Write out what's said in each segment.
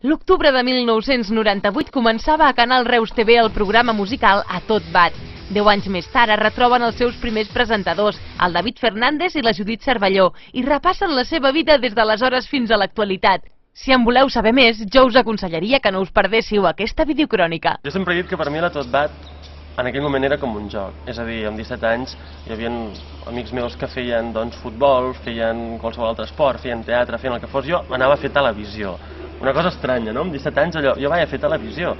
L'octubre de 1998 començava a Canal Reus TV el programa musical A Tot Bat. 10 anys més tard es retroben els seus primers presentadors, el David Fernández i la Judit Cervelló, i repassen la seva vida des d'aleshores fins a l'actualitat. Si en voleu saber més, jo us aconsellaria que no us perdéssiu aquesta videocrònica. Jo sempre he dit que per mi l'A Tot Bat en aquell moment era com un joc. És a dir, amb 17 anys hi havia amics meus que feien futbol, feien qualsevol altre esport, feien teatre, feien el que fos. Jo anava a fer televisió. Una cosa estranya, no? Amb 17 anys allò, jo vaig a fer televisió.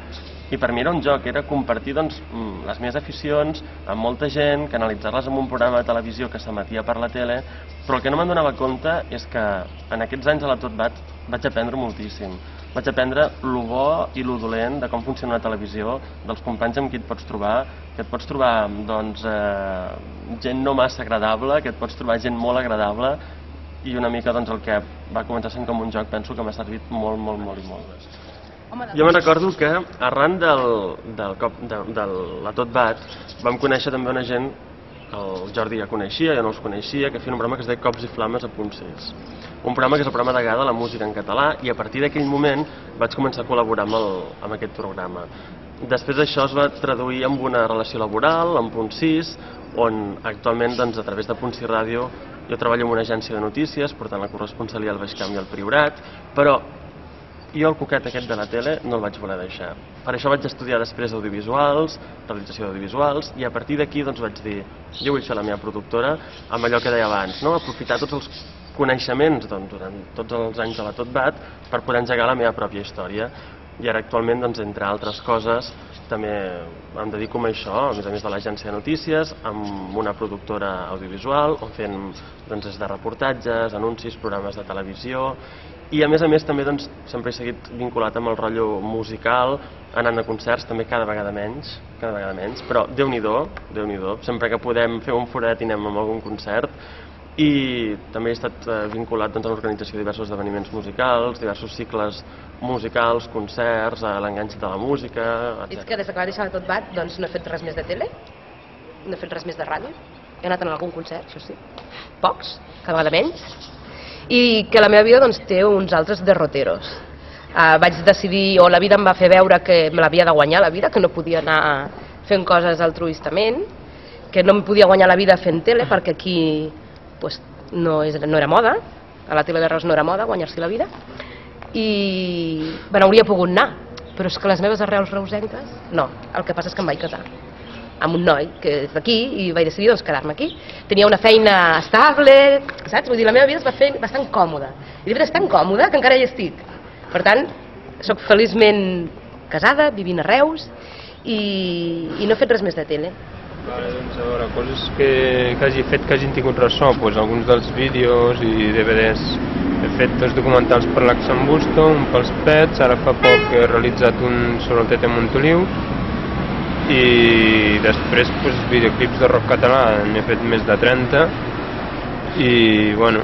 I per mi era un joc, era compartir les meves aficions amb molta gent, canalitzar-les en un programa de televisió que s'emetia per la tele, però el que no me'n donava compte és que en aquests anys a l'A Tot Bat vaig aprendre moltíssim. Vaig aprendre lo bo i lo dolent de com funciona la televisió, dels companys amb qui et pots trobar, que et pots trobar gent no massa agradable, que et pots trobar gent molt agradable, i una mica el que va començar sent com un joc penso que m'ha servit molt, molt, molt i molt. Jo me'n recordo que arran de l'A Tot Bat vam conèixer també una gent, el Jordi ja coneixia, jo no els coneixia, que feien un programa que es deia Cops i Flames a Punt 6. Un programa que és el programa de Gada, la música en català, i a partir d'aquell moment vaig començar a col·laborar amb aquest programa. Després d'això es va traduir en una relació laboral, en Punt 6, on actualment a través de Punt 6 Ràdio jo treballo en una agència de notícies, portant la corresponsalia al Baix Camp i al Priorat, però jo el coquet aquest de la tele no el vaig voler deixar. Per això vaig estudiar després audiovisuals, realització d'audiovisuals, i a partir d'aquí vaig dir, jo vull fer la meva productora amb allò que deia abans, aprofitar tots els coneixements durant tots els anys de l'A Tot Bat per poder engegar la meva pròpia història. I ara actualment, entre altres coses, també em dedico a això, a més de l'agència de notícies, amb una productora audiovisual, on fem des de reportatges, anuncis, programes de televisió, i a més també sempre he seguit vinculat amb el rotllo musical, anant a concerts també cada vegada menys, però Déu-n'hi-do, sempre que podem fer un forat i anem a algun concert. I també he estat vinculat a l'organització de diversos esdeveniments musicals, diversos cicles musicals, concerts, a l'enganxit de la música, etc. És que des que va deixar l'A Tot Bat no he fet res més de tele, no he fet res més de ràdio, he anat a algun concert, això sí, pocs, cada vegada menys, i que la meva vida té uns altres derroteros. Vaig decidir, o la vida em va fer veure que me l'havia de guanyar la vida, que no podia anar fent coses altruistament, que no em podia guanyar la vida fent tele, perquè aquí no era moda, a la tele de Reus no era moda guanyar-s'hi la vida, i hauria pogut anar, però és que les meves arrels reusenques, no, el que passa és que em vaig casar amb un noi que és d'aquí i vaig decidir quedar-me aquí. Tenia una feina estable, saps? Vull dir, la meva vida es va fer bastant còmoda, i de veritat és tan còmoda que encara hi estic. Per tant, soc feliçment casada, vivint a Reus, i no he fet res més de tele. Doncs a veure, coses que hagi fet que hagin tingut ressò, alguns dels vídeos i DVDs. He fet 2 documentals per l'Axambusto, un pels Pets, ara fa poc he realitzat un sobre el Tete Montoliu, i després videoclips de rock català, n'he fet més de 30, i bueno,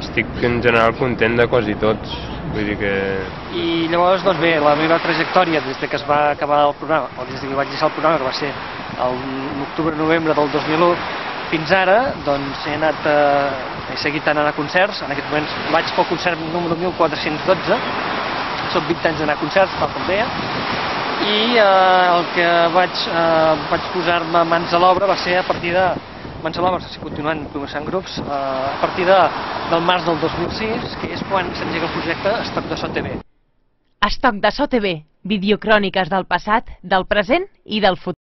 estic en general content de quasi tots. I llavors, bé, la meva trajectòria des que es va acabar el programa, o des que vaig deixar el programa, que va ser l'octubre-novembre del 2001, fins ara, he seguit anant a concerts. En aquests moments vaig pel concert número 1412, són 20 anys d'anar a concerts, tal com deia, i el que vaig posar-me mans a l'obra va ser a partir de continuant grups, a partir del març del 2006, que és quan s'engega el projecte Estoc de So TV. Estoc de So TV, videocròniques del passat, del present i del futur.